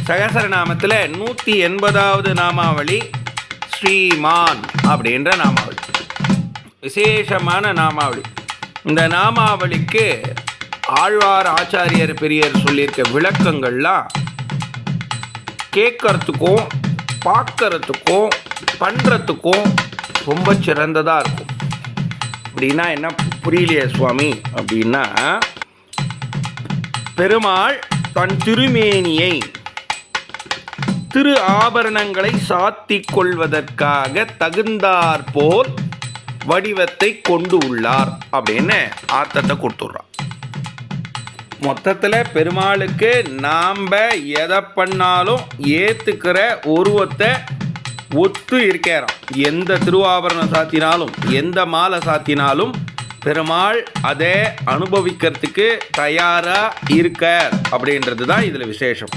சகசரநாமத்தில் 180வது நாமாவளி ஸ்ரீமான் அப்படின்ற நாமாவளி, விசேஷமான நாமாவளி. இந்த நாமாவளிக்கு ஆழ்வார் ஆச்சாரியர் பெரியர் சொல்லியிருக்க விளக்கங்கள்லாம் கேட்கறதுக்கும் பார்க்கறதுக்கும் பண்ணுறதுக்கும் ரொம்ப சிறந்ததாக இருக்கும். அப்படின்னா என்ன புரியலையே சுவாமி அப்படின்னா, பெருமாள் தன் திருமேனியை திரு ஆபரணங்களை சாத்தி கொள்வதற்காக தகுந்தாற்போல் வடிவத்தை கொண்டு உள்ளார் அப்படின்னு அர்த்தத்தை கொடுத்துட்றான். மொத்தத்தில் பெருமாளுக்கு நாம் எதை பண்ணாலும் ஏற்றுக்கிற உருவத்தை ஒத்து இருக்கிறான். எந்த திருவாபரணம் சாத்தினாலும் எந்த மாலை சாத்தினாலும் பெருமாள் அதை அனுபவிக்கிறதுக்கு தயாராக இருக்க அப்படின்றது தான் இதில் விசேஷம்.